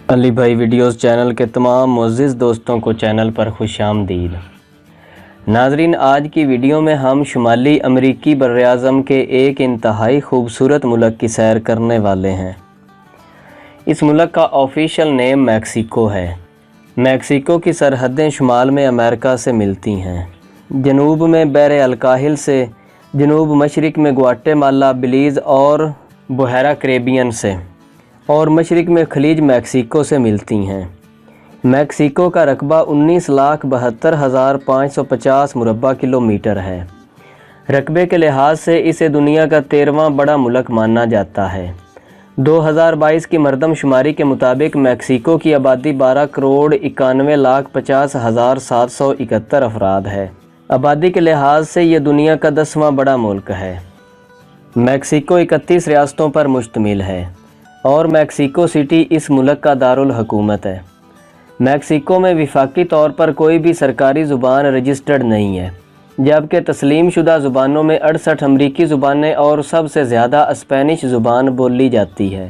علی بھائی videos channel کے تمام معزز دوستوں کو چینل پر خوش آمدید۔ ناظرین، آج کی ویڈیو میں ہم شمالی امریکی براعظم کے ایک انتہائی خوبصورت ملک کی سیر کرنے والے ہیں۔ اس ملک کا آفیشیل نیم میکسیکو ہے۔ میکسیکو کی سرحدیں شمال میں امریکہ سے ملتی ہیں، جنوب میں بحر الکاہل سے، جنوب مشرق میں گواٹے مالا، بیلیز اور بحیرہ کیریبین سے، اور مشرق میں خلیج میکسیکو سے ملتی ہیں۔ میکسیکو کا رقبہ 19,72,550 مربع کلومیٹر ہے۔ رقبے کے لحاظ سے اسے دنیا کا 13واں بڑا ملک مانا جاتا ہے۔ 2022 کی مردم شماری کے مطابق میکسیکو کی آبادی 12,91,50,771 افراد ہے۔ آبادی کے لحاظ سے یہ دنیا کا 10واں بڑا ملک ہے۔ میکسیکو 31 ریاستوں پر مشتمل ہے اور میکسیکو سٹی اس ملک کا دارالحکومت ہے۔ میکسیکو میں وفاقی طور پر کوئی بھی سرکاری زبان رجسٹرڈ نہیں ہے، جبکہ تسلیم شدہ زبانوں میں 68 امریکی زبانیں اور سب سے زیادہ اسپینش زبان بولی جاتی ہے۔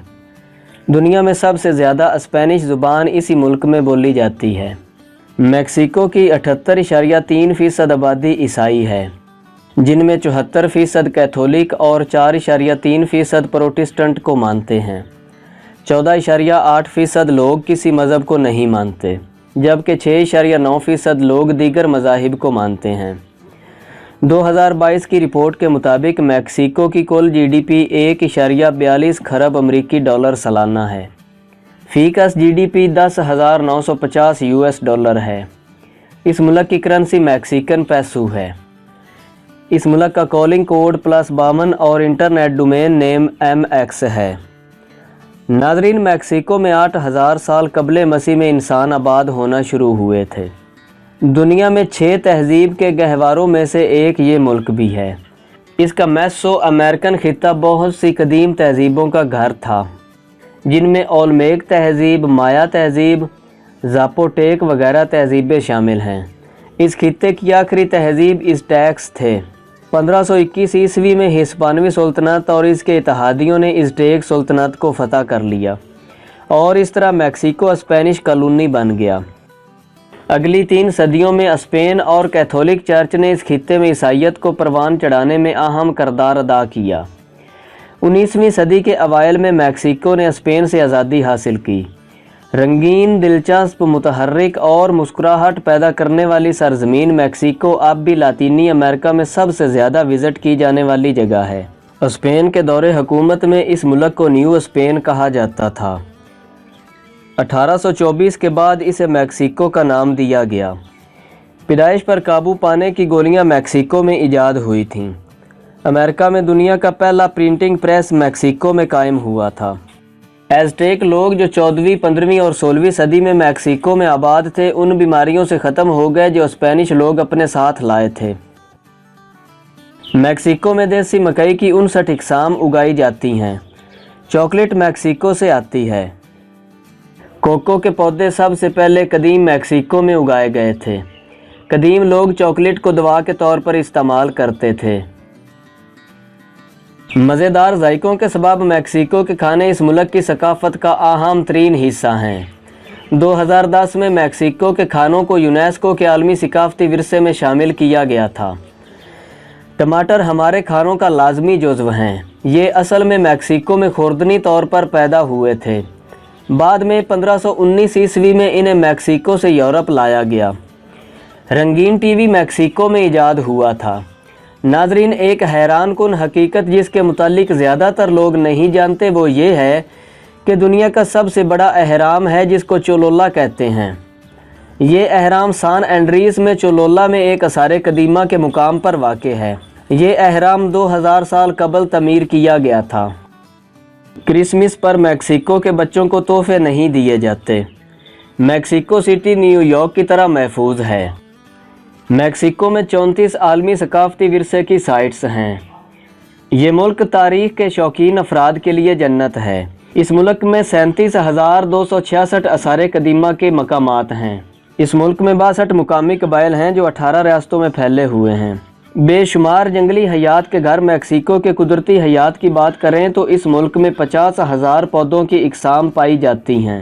دنیا میں سب سے زیادہ اسپینش زبان اسی ملک میں بولی جاتی ہے۔ میکسیکو کی 78.3% آبادی عیسائی ہے، جن میں 74% کیتھولک اور 4.3% پروٹسٹنٹ کو مانتے ہیں۔ 14.8% لوگ کسی مذہب کو نہیں مانتے، جبکہ 6.9% لوگ دیگر مذاہب کو مانتے ہیں۔ 2022 کی رپورٹ کے مطابق میکسیکو کی کل GDP 1.42 خرب امریکی ڈالر سالانہ ہے۔ فی کس GDP $10,950 ہے۔ اس ملک کی کرنسی میکسیکن پیسو ہے۔ اس ملک کا کالنگ کوڈ +52 اور انٹرنیٹ ڈومین نیم MX ہے۔ ناظرین، میکسیکو میں 8,000 سال قبل مسیح میں انسان آباد ہونا شروع ہوئے تھے۔ دنیا میں 6 تہذیب کے گہواروں میں سے ایک یہ ملک بھی ہے۔ اس کا میسو امریکن خطہ بہت سی قدیم تہذیبوں کا گھر تھا، جن میں اولمیک تہذیب، مایا تہذیب، زاپوٹیک وغیرہ تہذیبیں شامل ہیں۔ اس خطے کی آخری تہذیب ازٹیکس تھے۔ 1521 عیسوی میں ہسپانوی سلطنت اور اس کے اتحادیوں نے ازٹیک سلطنت کو فتح کر لیا اور اس طرح میکسیکو اسپینش کالونی بن گیا۔ اگلی 3 صدیوں میں اسپین اور کیتھولک چرچ نے اس خطے میں عیسائیت کو پروان چڑھانے میں اہم کردار ادا کیا۔ 19ویں صدی کے اوائل میں میکسیکو نے اسپین سے آزادی حاصل کی۔ رنگین، دلچسپ، متحرک اور مسکراہٹ پیدا کرنے والی سرزمین میکسیکو اب بھی لاطینی امریکہ میں سب سے زیادہ وزٹ کی جانے والی جگہ ہے۔ اسپین کے دور حکومت میں اس ملک کو نیو اسپین کہا جاتا تھا۔ 1824 کے بعد اسے میکسیکو کا نام دیا گیا۔ پیدائش پر قابو پانے کی گولیاں میکسیکو میں ایجاد ہوئی تھیں۔ امریکہ میں دنیا کا پہلا پرنٹنگ پریس میکسیکو میں قائم ہوا تھا۔ ایزٹیک لوگ جو 14ویں، 15ویں اور 16ویں صدی میں میکسیکو میں آباد تھے، ان بیماریوں سے ختم ہو گئے جو اسپینش لوگ اپنے ساتھ لائے تھے۔ میکسیکو میں دیسی مکئی کی 59 اقسام اگائی جاتی ہیں۔ چاکلیٹ میکسیکو سے آتی ہے۔ کوکو کے پودے سب سے پہلے قدیم میکسیکو میں اگائے گئے تھے۔ قدیم لوگ چاکلیٹ کو دوا کے طور پر استعمال کرتے تھے۔ مزیدار ذائقوں کے سبب میکسیکو کے کھانے اس ملک کی ثقافت کا اہم ترین حصہ ہیں۔ 2010 میں میکسیکو کے کھانوں کو یونیسکو کے عالمی ثقافتی ورثے میں شامل کیا گیا تھا۔ ٹماٹر ہمارے کھانوں کا لازمی جزو ہیں۔ یہ اصل میں میکسیکو میں خوردنی طور پر پیدا ہوئے تھے۔ بعد میں 1519 عیسوی میں انہیں میکسیکو سے یورپ لایا گیا۔ رنگین ٹی وی میکسیکو میں ایجاد ہوا تھا۔ ناظرین، ایک حیران کن حقیقت جس کے متعلق زیادہ تر لوگ نہیں جانتے وہ یہ ہے کہ دنیا کا سب سے بڑا اہرام ہے جس کو چولولا کہتے ہیں۔ یہ اہرام سان اینڈریس میں چولولا میں ایک آثار قدیمہ کے مقام پر واقع ہے۔ یہ اہرام 2000 سال قبل تعمیر کیا گیا تھا۔ کرسمس پر میکسیکو کے بچوں کو تحفے نہیں دیے جاتے۔ میکسیکو سٹی نیو یارک کی طرح محفوظ ہے۔ میکسیکو میں 34 عالمی ثقافتی ورثے کی سائٹس ہیں۔ یہ ملک تاریخ کے شوقین افراد کے لیے جنت ہے۔ اس ملک میں 37,266 آثار قدیمہ کے مقامات ہیں۔ اس ملک میں 62 مقامی قبائل ہیں جو 18 ریاستوں میں پھیلے ہوئے ہیں۔ بے شمار جنگلی حیات کے گھر۔ میکسیکو کے قدرتی حیات کی بات کریں تو اس ملک میں 50,000 پودوں کی اقسام پائی جاتی ہیں۔